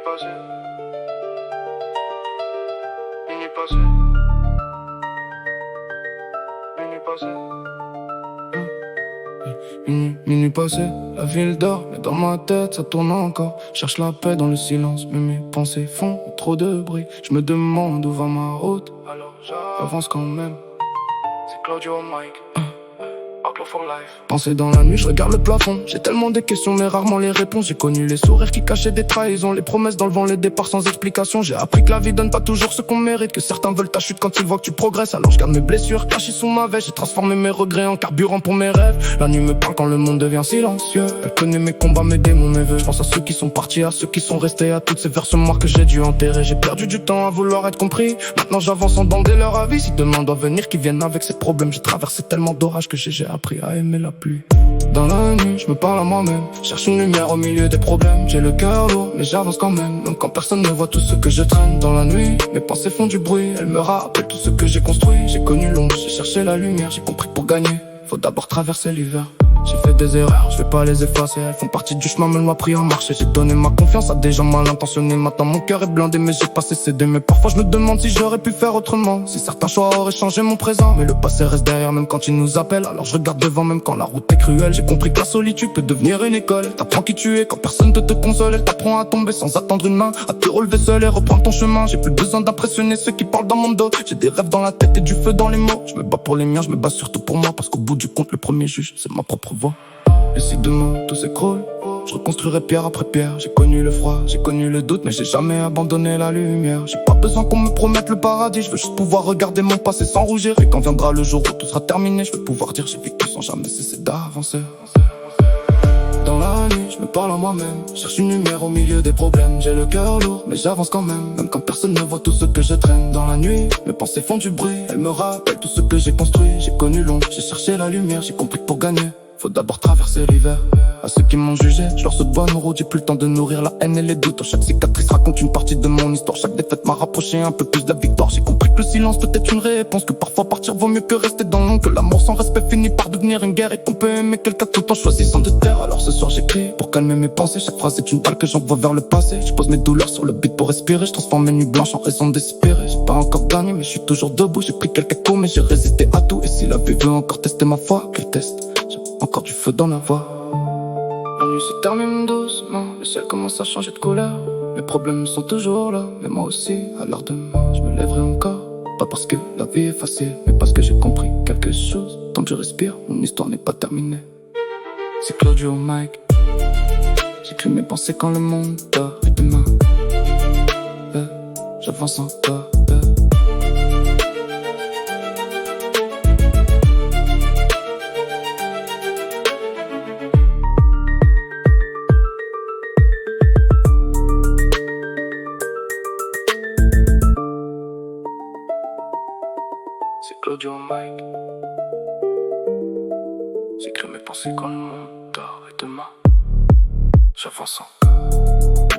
passé, minuit passé, minuit passé. Minuit passé, la ville dort, mais dans ma tête ça tourne encore. Cherche la paix dans le silence, mais mes pensées font trop de bruit. Je me demande où va ma route, alors j'avance quand même. C'est Claudio Mike. For life. Penser dans la nuit, je regarde le plafond. J'ai tellement des questions mais rarement les réponses. J'ai connu les sourires qui cachaient des trahisons, les promesses dans le vent, les départs sans explication. J'ai appris que la vie donne pas toujours ce qu'on mérite, que certains veulent ta chute quand ils voient que tu progresses. Alors je garde mes blessures cachées sous ma veste. J'ai transformé mes regrets en carburant pour mes rêves. La nuit me parle quand le monde devient silencieux. Elle connaît mes combats, mes démons, mes vœux. Je pense à ceux qui sont partis, à ceux qui sont restés, à toutes ces versions noires que j'ai dû enterrer. J'ai perdu du temps à vouloir être compris. Maintenant j'avance en demander leur avis. Si demain doit venir, qu'ils viennent avec ces problèmes. J'ai traversé tellement d'orages que j'ai appris à aimer la pluie. Dans la nuit, je me parle à moi-même. Cherche une lumière au milieu des problèmes. J'ai le cœur lourd, mais j'avance quand même. Même quand personne ne voit tout ce que je traîne. Dans la nuit, mes pensées font du bruit. Elles me rappellent tout ce que j'ai construit. J'ai connu l'ombre, j'ai cherché la lumière. J'ai compris que pour gagner, faut d'abord traverser l'hiver. J'ai fait des erreurs, je vais pas les effacer. Elles font partie du chemin, même appris à marcher. J'ai donné ma confiance à des gens mal intentionnés. Maintenant mon cœur est blindé, mais j'ai pas cessé d'aimer. Parfois je me demande si j'aurais pu faire autrement, si certains choix auraient changé mon présent. Mais le passé reste derrière même quand il nous appelle. Alors je regarde devant même quand la route est cruelle. J'ai compris que la solitude peut devenir une école. Elle t'apprend qui tu es quand personne ne te console. Elle t'apprend à tomber sans attendre une main, à te relever seul et reprendre ton chemin. J'ai plus besoin d'impressionner ceux qui parlent dans mon dos. J'ai des rêves dans la tête et du feu dans les mots. Je me bats pour les miens, je me bats surtout pour moi. Parce qu'au bout du compte le premier juge c'est ma propre voix. Et si demain tout s'écroule, je reconstruirai pierre après pierre. J'ai connu le froid, j'ai connu le doute, mais j'ai jamais abandonné la lumière. J'ai pas besoin qu'on me promette le paradis, je veux juste pouvoir regarder mon passé sans rougir. Et quand viendra le jour où tout sera terminé, je veux pouvoir dire j'ai vécu sans jamais cesser d'avancer. Dans la nuit, je me parle à moi-même. Cherche une lumière au milieu des problèmes. J'ai le cœur lourd, mais j'avance quand même. Même quand personne ne voit tout ce que je traîne. Dans la nuit, mes pensées font du bruit. Elles me rappellent tout ce que j'ai construit. J'ai connu l'ombre, j'ai cherché la lumière. J'ai compris que pour gagner, faut d'abord traverser l'hiver. À ceux qui m'ont jugé, je leur souhaite bonne route. J'ai plus le temps de nourrir la haine et les doutes. Chaque cicatrice raconte une partie de mon histoire. Chaque défaite m'a rapproché un peu plus de la victoire. J'ai compris que le silence peut être une réponse, que parfois partir vaut mieux que rester dans l'ombre, que l'amour sans respect finit par devenir une guerre, et qu'on peut aimer quelqu'un tout en choisissant de taire. Alors ce soir j'écris pour calmer mes pensées. Chaque phrase est une balle que j'envoie vers le passé. Je pose mes douleurs sur le beat pour respirer. Je transforme mes nuits blanches en raison d'espérer. J'ai pas encore gagné mais je suis toujours debout. J'ai pris quelques coups mais j'ai résisté à tout. Et si la vie veut encore tester ma foi, qu'elle teste. J'ai encore du feu dans la voix. La nuit se termine doucement, le ciel commence à changer de couleur. Mes problèmes sont toujours là, mais moi aussi, à l'heure de demain, je me lèverai encore. Pas parce que la vie est facile, mais parce que j'ai compris quelque chose. Tant que je respire, mon histoire n'est pas terminée. C'est Claudio Mike. J'écris mes pensées quand le monde dort. Et demain, j'avance encore. C'est Claudio Mike. J'écris mes pensées quand le monde dort. Et demain, j'avance encore.